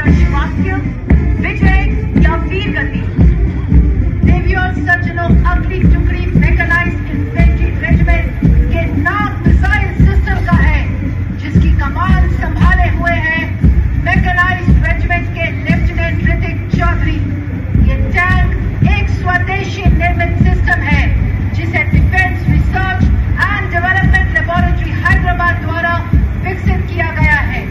आदर्श वाक्य, विजय या वीर गति। देवियों और सज्जनों, अगली टुकड़ी मैकेनाइज्ड इन्फेंट्री रेजिमेंट के नाग मिसाइल सिस्टम का है, जिसकी कमान संभाले हुए हैं मैकेनाइज्ड रेजिमेंट के लेफ्टिनेंट ऋतिक चौधरी। ये टैंक एक स्वदेशी निर्मित सिस्टम है, जिसे defence research and development laboratory Hyderabad द्वारा विकसित किया गया है।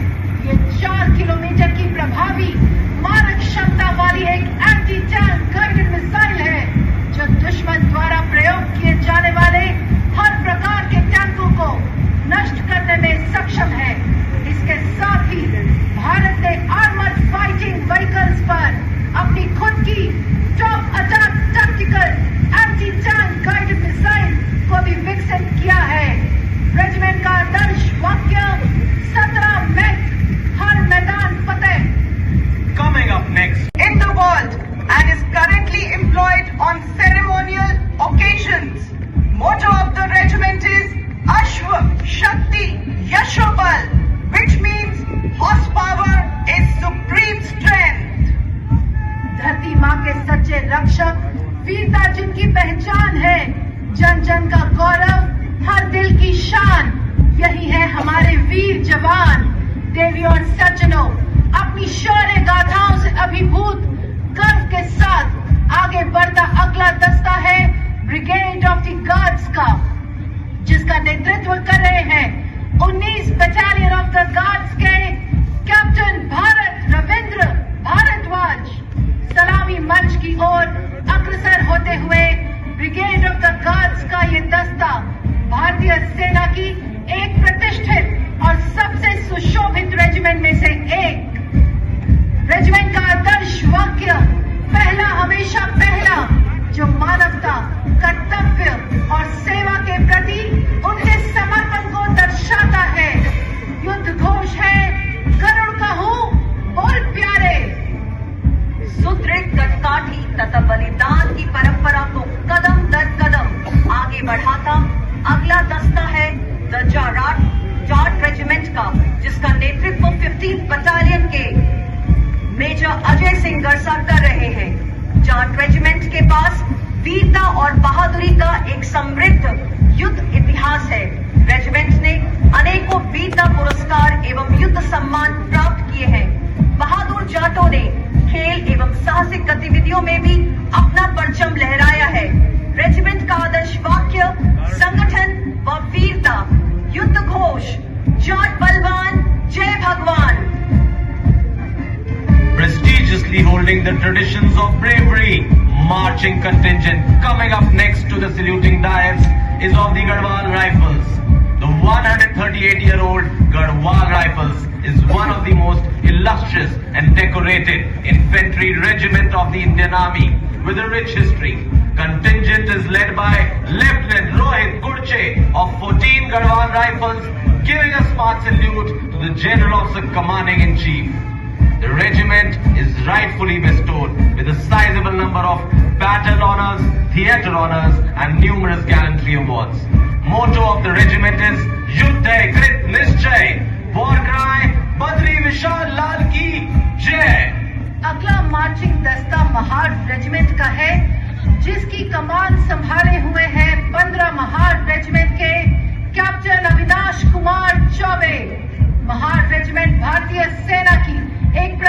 ये 4 किलोमीटर की प्रभावी मारक क्षमता वाली एक एंटी टैंक गाइडेड मिसाइल है, जो दुश्मन द्वारा प्रयोग किए जाने वाले हर प्रकार के टैंकों को नष्ट करने में सक्षम है। इसके साथ ही भारत ने आर्मर्ड फाइटिंग व्हीकल्स पर अपनी खुद की top attack tactical anti tank guided missile को भी विकसित किया है। रेजिमेंट का आदर्श वाक्य 17 मैक हर मैदान फतेह। Coming up next, in the world and is currently employed on ceremonial occasions. Motto of the regiment is Ashwa Shakti Yashobal, which means horsepower is supreme strength. धरती माँ के सच्चे रक्षक, वीरता जिनकी पहचान है, जन जन का गौरव, हर दिल की शान, यही है हमारे वीर जवान। देवियों और सज्जनों, अपनी शौर्य गाथाओं से अभिभूत गर्व के साथ आगे बढ़ता अगला दस्ता है ब्रिगेड ऑफ द गार्ड्स का, जिसका नेतृत्व कर रहे हैं 19 बटालियन ऑफ द गार्ड्स के कैप्टन भारत रविंद्र भारद्वाज। सलामी मंच की ओर अग्रसर होते हुए ब्रिगेड ऑफ द गार्ड्स का ये दस्ता भारतीय सेना की एक प्रतिष्ठित और सबसे सुशोभित रेजिमेंट में से एक। रेजिमेंट का आदर्श वाक्य पहला हमेशा पहला, जो मानवता, कर्तव्य और सेवा के प्रति उनके समर्पण को दर्शाता है। युद्ध घोष है गरुड़ का हूँ बोल प्यारे। सुदृढ़ कटकाठी तथा बलिदान की परंपरा को कदम दर कदम आगे बढ़ाता अगला दस्ता है द जाट रेजिमेंट का, जिसका नेतृत्व 15 बटालियन के मेजर अजय सिंह गरसा कर रहे हैं। जाट रेजिमेंट के पास वीरता और बहादुरी का एक समृद्ध युद्ध इतिहास है। रेजिमेंट ने अनेकों वीरता पुरस्कार एवं युद्ध सम्मान प्राप्त किए हैं। बहादुर जाटों ने खेल एवं साहसिक गतिविधियों में भी अपना परचम लहराया है। रेजिमेंट का आदर्श वाक्य संगठन व वीरता, युद्ध घोष जाट बलवान जय भगवान। prestigiously holding the traditions of bravery, marching contingent coming up next to the saluting dais is of the Garhwal Rifles. The 138-year-old Garhwal Rifles is one of the most illustrious and decorated infantry regiment of the Indian Army with a rich history. Contingent is led by Lieutenant Rohit Gurche of 14 Garhwal Rifles, giving a smart salute to the General Officer Commanding in Chief. The regiment is rightfully bestowed with a sizable number of battle honors, theatre honors and numerous gallantry awards. Motto of the regiment is Yuddha Krit Nischay, war cry Badri Vishal Lal ki Jai. अगला marching दस्ता Mahar regiment का है, जिसकी कमान संभाले हुए हैं 15 Mahar regiment के captain Avinash Kumar Choubey. Mahar regiment भारतीय सेना की एक